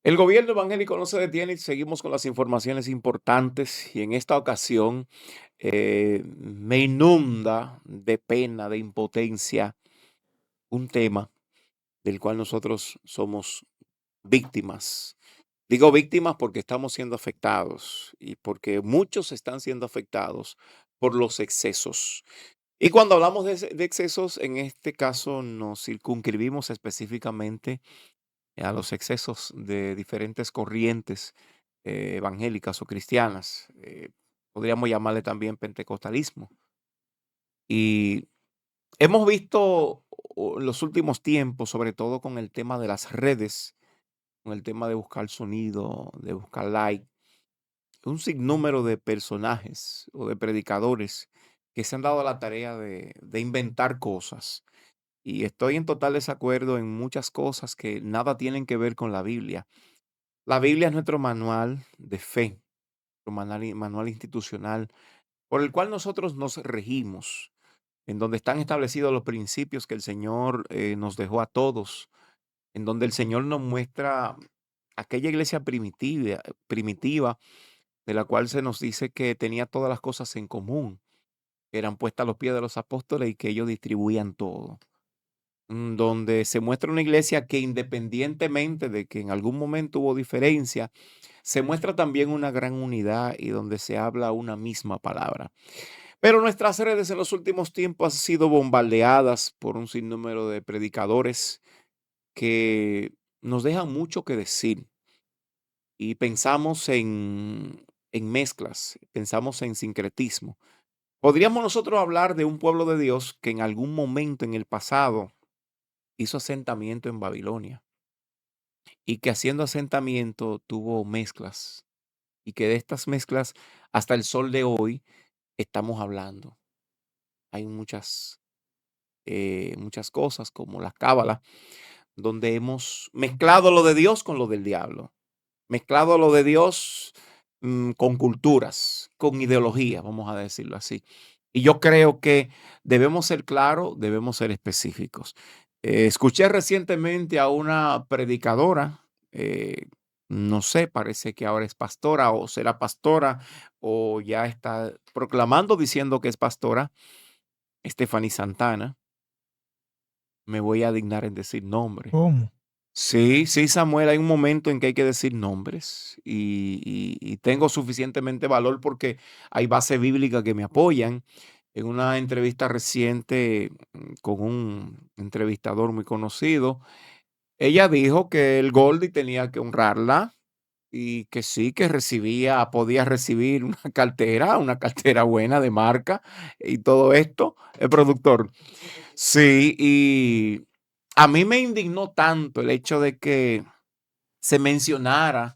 El gobierno evangélico no se detiene y seguimos con las informaciones importantes y en esta ocasión me inunda de pena, de impotencia, un tema del cual nosotros somos víctimas. Digo víctimas porque estamos siendo afectados y porque muchos están siendo afectados por los excesos. Y cuando hablamos de excesos, en este caso nos circunscribimos específicamente a los excesos de diferentes corrientes evangélicas o cristianas. Podríamos llamarle también pentecostalismo. Y hemos visto en los últimos tiempos, sobre todo con el tema de las redes, con el tema de buscar sonido, de buscar like, un sinnúmero de personajes o de predicadores que se han dado a la tarea de inventar cosas. Y estoy en total desacuerdo en muchas cosas que nada tienen que ver con la Biblia. La Biblia es nuestro manual de fe, nuestro manual institucional, por el cual nosotros nos regimos, en donde están establecidos los principios que el Señor nos dejó a todos, en donde el Señor nos muestra aquella iglesia primitiva, de la cual se nos dice que tenía todas las cosas en común, que eran puestas a los pies de los apóstoles y que ellos distribuían todo. Donde se muestra una iglesia que independientemente de que en algún momento hubo diferencia, se muestra también una gran unidad y donde se habla una misma palabra. Pero nuestras redes en los últimos tiempos han sido bombardeadas por un sinnúmero de predicadores que nos dejan mucho que decir y pensamos en mezclas, pensamos en sincretismo. Podríamos nosotros hablar de un pueblo de Dios que en algún momento en el pasado hizo asentamiento en Babilonia y que haciendo asentamiento tuvo mezclas y que de estas mezclas hasta el sol de hoy estamos hablando. Hay muchas cosas como la cábala, donde hemos mezclado lo de Dios con lo del diablo, mezclado lo de Dios con culturas, con ideología, vamos a decirlo así. Y yo creo que debemos ser claros, debemos ser específicos. Escuché recientemente a una predicadora, no sé, parece que ahora es pastora o será pastora o ya está proclamando diciendo que es pastora, Stephanie Santana. Me voy a dignar en decir nombre. ¿Cómo? Sí, sí, Samuel, hay un momento en que hay que decir nombres y tengo suficientemente valor porque hay bases bíblicas que me apoyan. En una entrevista reciente con un entrevistador muy conocido, ella dijo que el Goldie tenía que honrarla y que sí, que podía recibir una cartera buena de marca y todo esto, el productor. Sí, y a mí me indignó tanto el hecho de que se mencionara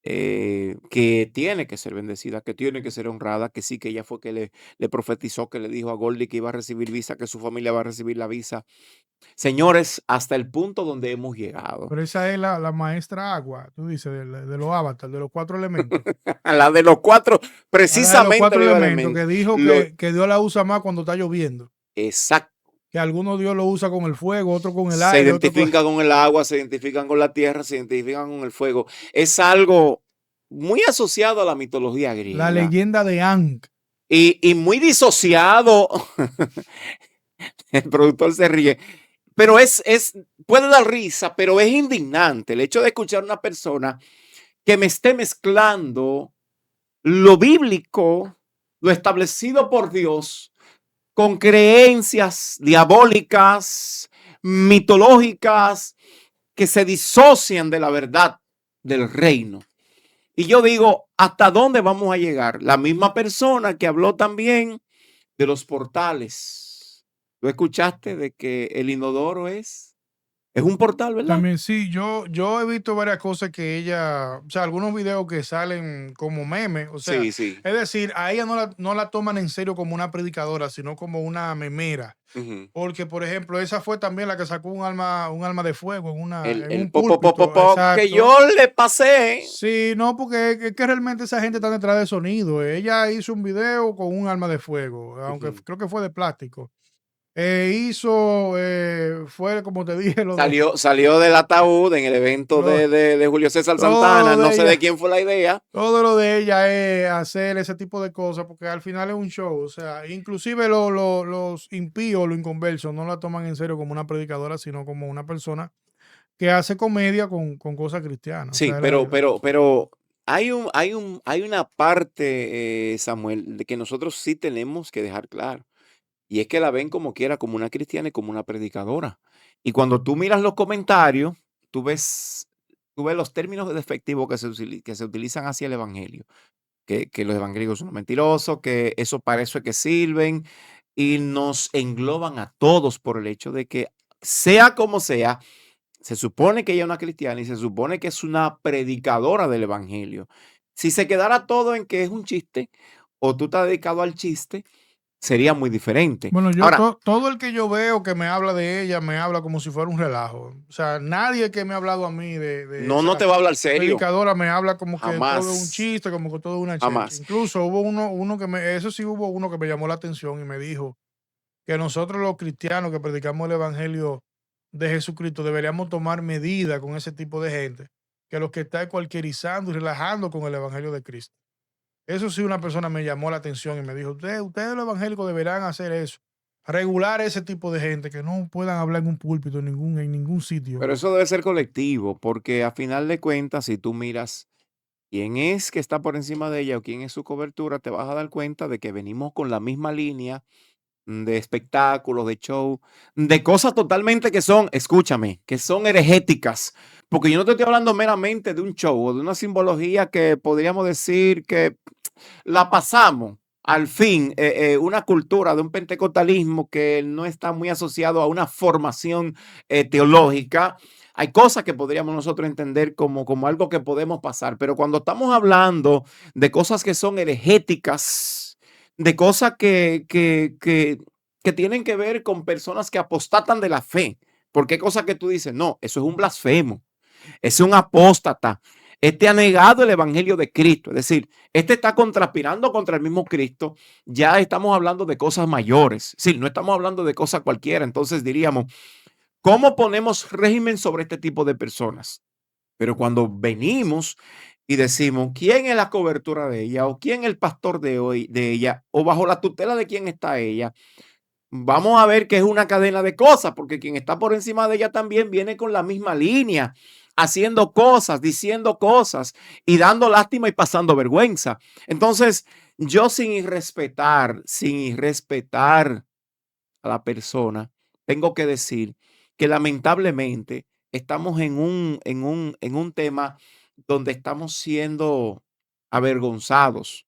que tiene que ser bendecida, que tiene que ser honrada, que sí, que ella fue que le profetizó, que le dijo a Goldie que iba a recibir visa, que su familia va a recibir la visa. Señores, hasta el punto donde hemos llegado. Pero esa es la maestra agua, tú dices, de los avatars, de los cuatro elementos. La de los cuatro, A la de los precisamente cuatro los elementos elementos. que dijo Lo, que Dios la usa más cuando está lloviendo. exacto. Que algunos Dios lo usa con el fuego, otro con el Se aire, otro con... identifican con el agua, se identifican con la tierra, se identifican con el fuego. Es algo muy asociado a la mitología La griega leyenda de Ankh. y muy disociado. El productor se ríe. Pero puede dar risa, pero es indignante el hecho de escuchar a una persona que me esté mezclando lo bíblico, lo establecido por Dios, con creencias diabólicas, mitológicas, que se disocian de la verdad del reino. Y yo digo, ¿hasta dónde vamos a llegar? La misma persona que habló también de los portales. ¿Tú escuchaste de que el inodoro es un portal, verdad? También sí, yo he visto varias cosas que ella, o sea, algunos videos que salen como memes, o sea, Sí, sí. es decir, a ella no la toman en serio como una predicadora, sino como una memera. Ujú. Porque, por ejemplo, esa fue también la que sacó un alma de fuego El, en el un po, po, po, po, púlpito, po, que exacto. yo le pasé. Sí, no, porque es que realmente esa gente está detrás de sonido. Ella hizo un video con un arma de fuego, aunque Ujú. creo que fue de plástico. Fue como te dije, Salió del ataúd en el evento lo, de Julio César todo Santana, lo no de sé de ella. quién fue la idea. Todo lo de ella es hacer ese tipo de cosas, porque al final es un show. O sea, inclusive los impíos, los inconversos, no la toman en serio como una predicadora, sino como una persona que hace comedia con cosas cristianas. O Sí, sea, pero hay una parte, Samuel, de que nosotros sí tenemos que dejar claro. Y es que la ven como quiera, como una cristiana y como una predicadora. Y cuando tú miras los comentarios, tú ves, tú ves los términos despectivos que se utilizan hacia el evangelio. Que los evangélicos son mentirosos, que eso para eso es que sirven, y nos engloban a todos por el hecho de que, sea como sea, se supone que ella es una cristiana y se supone que es una predicadora del evangelio. Si se quedara todo en que es un chiste o tú estás dedicado al chiste, sería muy diferente. bueno, Ahora, todo el que yo veo que me habla de ella, me habla como si fuera un relajo. O sea, nadie que me ha hablado a mí de no te esa va a hablar serio, predicadora me habla como que todo es un jamás, chiste, como que todo es una chelcha. jamás. Incluso hubo uno eso sí hubo uno que me llamó la atención y me dijo que nosotros los cristianos que predicamos el evangelio de Jesucristo deberíamos tomar medidas con ese tipo de gente, que los que está cualquierizando y relajando con el evangelio de Cristo. Eso sí, una persona me llamó la atención y me dijo, ustedes los evangélicos deberán hacer eso, regular ese tipo de gente que no puedan hablar en un púlpito en ningún sitio. Pero eso debe ser colectivo, porque a final de cuentas, si tú miras quién es que está por encima de ella o quién es su cobertura, te vas a dar cuenta de que venimos con la misma línea de espectáculos, de show, de cosas totalmente que son, escúchame, que son heregéticas. Porque yo no te estoy hablando meramente de un show o de una simbología que podríamos decir que la pasamos. Al fin, una cultura de un pentecostalismo que no está muy asociado a una formación teológica. Hay cosas que podríamos nosotros entender como algo que podemos pasar, pero cuando estamos hablando de cosas que son heregéticas, de cosas que tienen que ver con personas que apostatan de la fe, porque hay cosas que tú dices, no, eso es un blasfemo, es un apóstata. Este ha negado el evangelio de Cristo, es decir, este está contraspirando contra el mismo Cristo. Ya estamos hablando de cosas mayores, sí, no estamos hablando de cosas cualquiera. Entonces diríamos, ¿cómo ponemos régimen sobre este tipo de personas? Pero cuando venimos y decimos quién es la cobertura de ella o quién es el pastor de hoy de ella o bajo la tutela de quién está ella, vamos a ver que es una cadena de cosas, porque quien está por encima de ella también viene con la misma línea, haciendo cosas, diciendo cosas y dando lástima y pasando vergüenza. Entonces, yo sin irrespetar a la persona, tengo que decir que lamentablemente estamos en un tema donde estamos siendo avergonzados,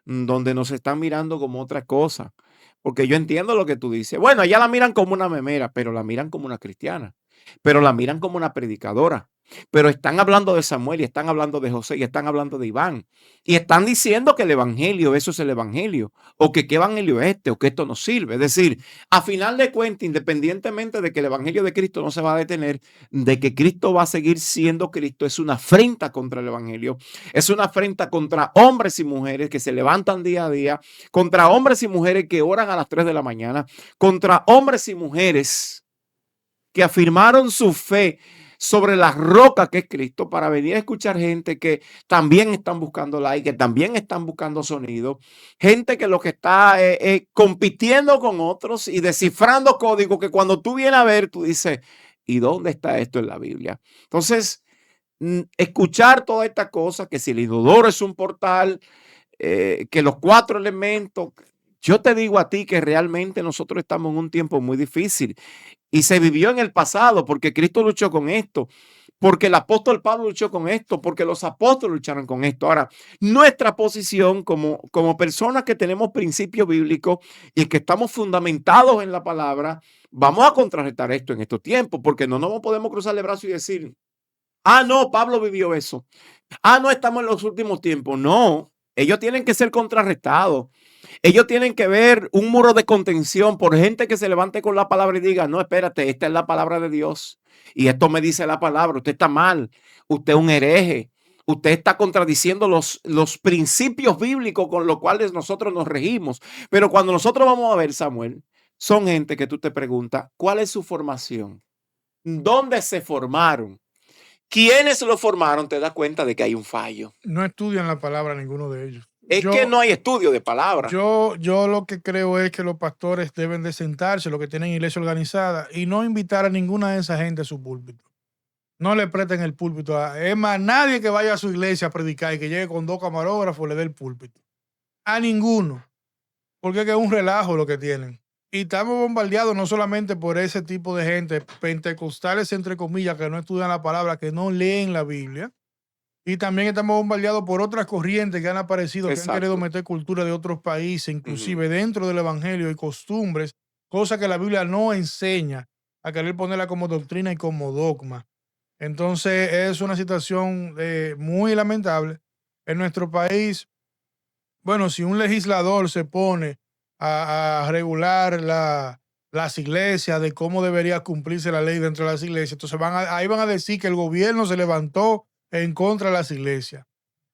donde nos están mirando como otra cosa. Porque yo entiendo lo que tú dices. Bueno, allá la miran como una memera, pero la miran como una cristiana, pero la miran como una predicadora. Pero están hablando de Samuel y están hablando de José y están hablando de Iván. Y están diciendo que el evangelio, eso es el evangelio. O que qué evangelio es este, o que esto no sirve. Es decir, a final de cuentas, independientemente de que el evangelio de Cristo no se va a detener, de que Cristo va a seguir siendo Cristo, es una afrenta contra el evangelio. Es una afrenta contra hombres y mujeres que se levantan día a día, contra hombres y mujeres que oran a las 3 de la mañana, contra hombres y mujeres que afirmaron su fe sobre la roca que es Cristo para venir a escuchar gente que también están buscando like, que también están buscando sonido, gente que lo que está compitiendo con otros y descifrando código que cuando tú vienes a ver, tú dices, ¿y dónde está esto en la Biblia? Entonces, escuchar toda esta cosa, que si el inodoro es un portal, que los cuatro elementos, yo te digo a ti que realmente nosotros estamos en un tiempo muy difícil y se vivió en el pasado porque Cristo luchó con esto, porque el apóstol Pablo luchó con esto, porque los apóstoles lucharon con esto. Ahora, nuestra posición como personas que tenemos principios bíblicos y que estamos fundamentados en la palabra, vamos a contrarrestar esto en estos tiempos, porque no nos podemos cruzar el brazo y decir, ah, no, Pablo vivió eso. Ah, no, estamos en los últimos tiempos. No, ellos tienen que ser contrarrestados. Ellos tienen que ver un muro de contención por gente que se levante con la palabra y diga, no, espérate, esta es la palabra de Dios. Y esto me dice la palabra, usted está mal, usted es un hereje, usted está contradiciendo los principios bíblicos con los cuales nosotros nos regimos. Pero cuando nosotros vamos a ver, Samuel, son gente que tú te preguntas, ¿cuál es su formación? ¿Dónde se formaron? ¿Quiénes lo formaron? Te das cuenta de que hay un fallo. No estudian la palabra ninguno de ellos. Es que no hay estudio de palabra. Yo lo que creo es que los pastores deben de sentarse, los que tienen iglesia organizada, y no invitar a ninguna de esa gente a su púlpito. No le presten el púlpito. Es más, nadie que vaya a su iglesia a predicar y que llegue con 2 camarógrafos le dé el púlpito. A ninguno. Porque es que es un relajo lo que tienen. Y estamos bombardeados no solamente por ese tipo de gente, pentecostales entre comillas, que no estudian la palabra, que no leen la Biblia. Y también estamos bombardeados por otras corrientes que han aparecido, que han querido Exacto. meter cultura de otros países, Ujú. inclusive dentro del evangelio y costumbres, cosas que la Biblia no enseña, a querer ponerla como doctrina y como dogma. Entonces es una situación muy lamentable. En nuestro país, bueno, si un legislador se pone a regular las iglesias, de cómo debería cumplirse la ley dentro de las iglesias, entonces ahí van a decir que el gobierno se levantó en contra de las iglesias.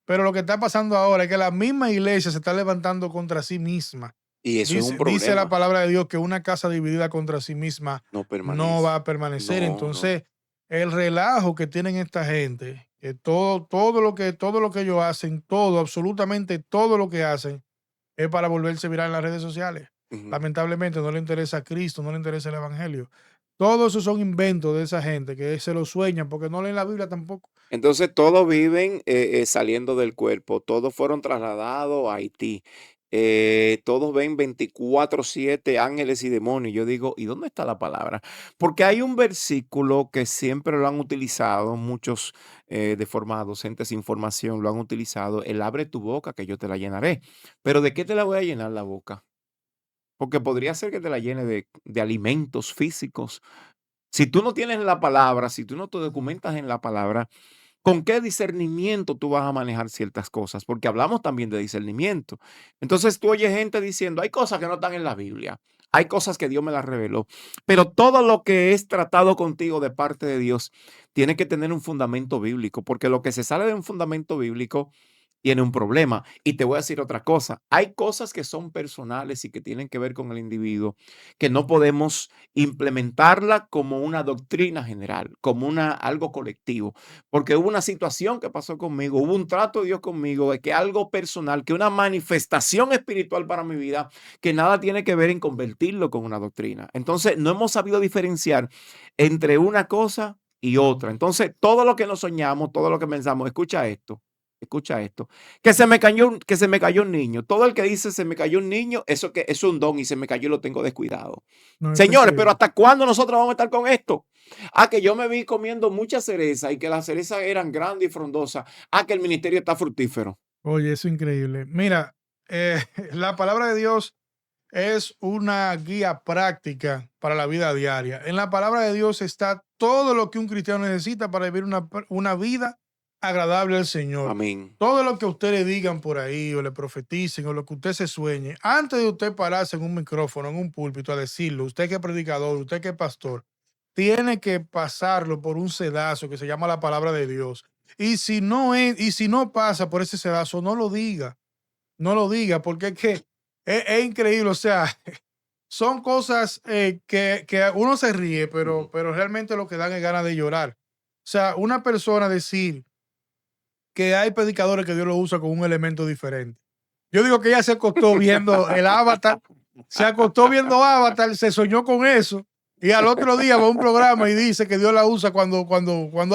Pero lo que está pasando ahora es que la misma iglesia se está levantando contra sí misma. Y eso es un Dice la problema. palabra de Dios que una casa dividida contra sí misma No no permanece. va a permanecer. No, no. Entonces, el relajo que tienen esta gente, que todo lo que ellos hacen, todo, absolutamente todo lo que hacen, es para volverse viral en las redes sociales. Ujú. Lamentablemente no le interesa a Cristo, no le interesa el Evangelio. Todos esos son inventos de esa gente que se lo sueñan porque no leen la Biblia tampoco. Entonces todos viven saliendo del cuerpo, todos fueron trasladados a Haití, todos ven 24/7 ángeles y demonios. Yo digo, ¿y dónde está la palabra? Porque hay un versículo que siempre lo han utilizado, muchos deformados, gente sin formación lo han utilizado, el abre tu boca que yo te la llenaré. Pero ¿de qué te la voy a llenar la boca? Porque podría ser que te la llene de alimentos físicos. Si tú no tienes la palabra, si tú no te documentas en la palabra, ¿con qué discernimiento tú vas a manejar ciertas cosas? Porque hablamos también de discernimiento. Entonces tú oyes gente diciendo, hay cosas que no están en la Biblia, hay cosas que Dios me las reveló, pero todo lo que es tratado contigo de parte de Dios tiene que tener un fundamento bíblico, porque lo que se sale de un fundamento bíblico tiene un problema. Y te voy a decir otra cosa, hay cosas que son personales y que tienen que ver con el individuo, que no podemos implementarla como una doctrina general, como algo colectivo, porque hubo una situación que pasó conmigo, hubo un trato de Dios conmigo, de que algo personal, que una manifestación espiritual para mi vida, que nada tiene que ver en convertirlo con una doctrina. Entonces, no hemos sabido diferenciar entre una cosa y otra. Entonces, todo lo que nos soñamos, todo lo que pensamos, escucha esto, que se me cayó un niño. Todo el que dice se me cayó un niño, eso que es un don y se me cayó y lo tengo descuidado. No, eso es Señores, pero increíble. ¿hasta cuándo nosotros vamos a estar con esto? Que yo me vi comiendo mucha cereza y que las cerezas eran grandes y frondosas. Que el ministerio está fructífero. Oye, eso es increíble. Mira, la palabra de Dios es una guía práctica para la vida diaria. En la palabra de Dios está todo lo que un cristiano necesita para vivir una vida agradable al Señor. Amén. Todo lo que a usted le digan por ahí o le profeticen o lo que usted se sueñe, antes de usted pararse en un micrófono, en un púlpito a decirlo, usted que es predicador, usted que es pastor, tiene que pasarlo por un sedazo que se llama la palabra de Dios. Y si no pasa por ese sedazo, no lo diga. No lo diga, porque es que es increíble. O sea, son cosas que uno se ríe, Ujú. pero realmente lo que dan es ganas de llorar. O sea, una persona decir que hay predicadores que Dios lo usa con un elemento diferente. Yo digo que ella se acostó viendo el Avatar, se acostó viendo Avatar, se soñó con eso, y al otro día va a un programa y dice que Dios la usa cuando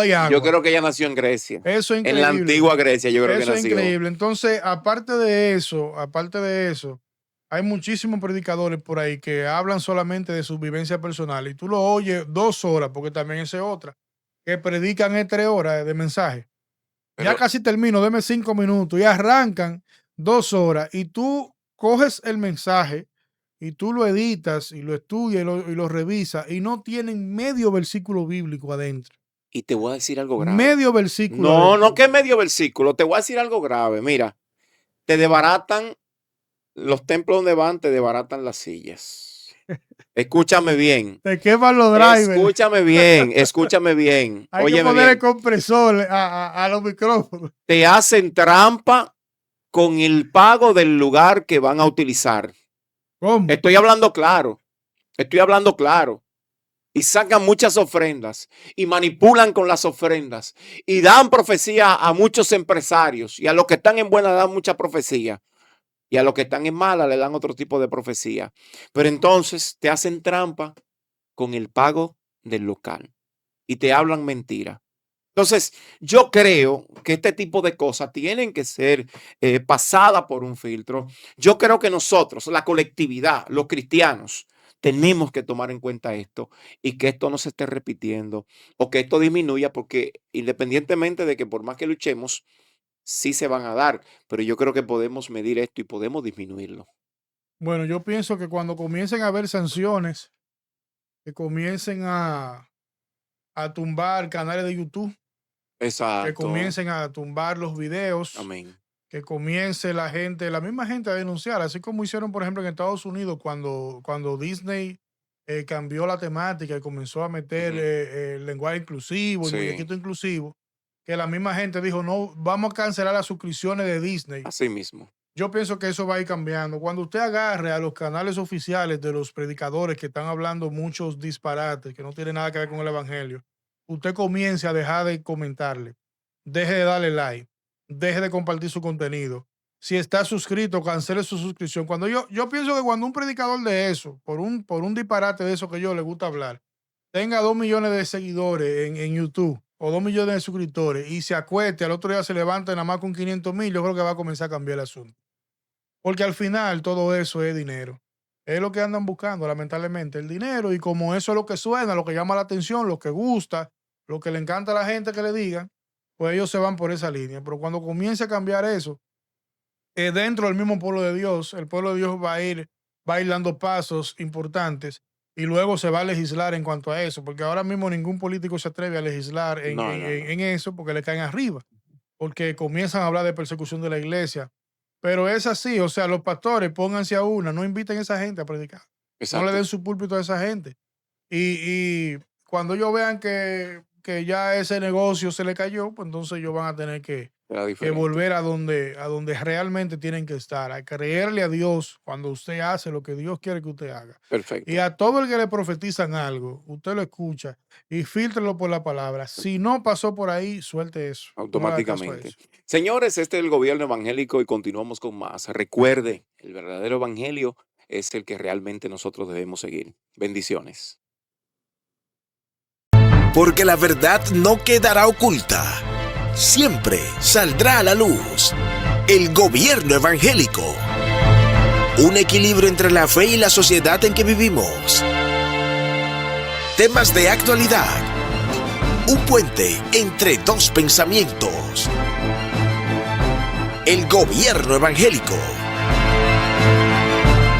hay Yo agua. creo que ella nació en Grecia. Eso es En la increíble. antigua Grecia, yo creo que Eso es nació. increíble. Entonces, aparte de eso, hay muchísimos predicadores por ahí que hablan solamente de su vivencia personal y tú lo oyes 2 horas, porque también esa es otra, que predican 3 horas de mensaje. Ya Pero, casi termino, deme 5 minutos y arrancan 2 horas y tú coges el mensaje y tú lo editas y lo estudias y lo revisas y no tienen medio versículo bíblico adentro. y te voy a decir algo grave. Medio versículo No, no adentro. que medio versículo, te voy a decir algo grave. Mira, te desbaratan los templos donde van, te desbaratan las sillas. Escúchame bien. Te queman los drivers. Escúchame bien, escúchame bien, Hay que óyeme poner el bien. compresor a los micrófonos. Te hacen trampa con el pago del lugar que van a utilizar. ¿Cómo? Estoy hablando claro. Estoy hablando claro. Y sacan muchas ofrendas y manipulan con las ofrendas y dan profecía a muchos empresarios y a los que están en buena dan mucha profecía y a los que están en mala le dan otro tipo de profecía. Pero entonces te hacen trampa con el pago del local y te hablan mentira. Entonces, yo creo que este tipo de cosas tienen que ser pasadas por un filtro. Yo creo que nosotros, la colectividad, los cristianos, tenemos que tomar en cuenta esto y que esto no se esté repitiendo o que esto disminuya porque independientemente de que por más que luchemos, sí se van a dar, pero yo creo que podemos medir esto y podemos disminuirlo. Bueno, yo pienso que cuando comiencen a haber sanciones, que comiencen a tumbar canales de YouTube, que Exacto. comiencen a tumbar los videos, Amén. que comience la gente, la misma gente a denunciar, así como hicieron, por ejemplo, en Estados Unidos cuando Disney cambió la temática y comenzó a meter Ujú. el lenguaje inclusivo y Sí, muñequito inclusivo, que la misma gente dijo, no, vamos a cancelar las suscripciones de Disney. así mismo. Yo pienso que eso va a ir cambiando. Cuando usted agarre a los canales oficiales de los predicadores que están hablando muchos disparates que no tienen nada que ver con el evangelio, usted comience a dejar de comentarle, deje de darle like, deje de compartir su contenido. Si está suscrito, cancele su suscripción. Cuando yo pienso que cuando un predicador de eso, por un disparate de eso que yo le gusta hablar, tenga 2 millones de seguidores en YouTube o 2 millones de suscriptores y se acueste, al otro día se levanta nada más con 500,000, yo creo que va a comenzar a cambiar el asunto. Porque al final todo eso es dinero. Es lo que andan buscando, lamentablemente, el dinero. Y como eso es lo que suena, lo que llama la atención, lo que gusta, lo que le encanta a la gente que le digan, pues ellos se van por esa línea. Pero cuando comience a cambiar eso, dentro del mismo pueblo de Dios, el pueblo de Dios va a ir dando pasos importantes y luego se va a legislar en cuanto a eso, porque ahora mismo ningún político se atreve a legislar en, No, en no, no. en- en eso porque le caen arriba, porque comienzan a hablar de persecución de la iglesia. Pero es así, o sea, los pastores pónganse a una, no inviten a esa gente a predicar, no le Exacto. den su púlpito a esa gente. Y cuando ellos vean que ya ese negocio se le cayó, pues entonces ellos van a tener Era que diferente. volver a donde realmente tienen que estar, a creerle a Dios cuando usted hace lo que Dios quiere que usted haga. Y Perfecto. a todo el que le profetizan algo, usted lo escucha y filtrelo por la palabra. Si no pasó por ahí, suelte eso. No le haga caso a Automáticamente. eso. Señores, este es el gobierno evangélico y continuamos con más. Recuerde, el verdadero evangelio es el que realmente nosotros debemos seguir. Bendiciones. Porque la verdad no quedará oculta. Siempre saldrá a la luz. El gobierno evangélico. Un equilibrio entre la fe y la sociedad en que vivimos. Temas de actualidad. Un puente entre dos pensamientos. El gobierno evangélico.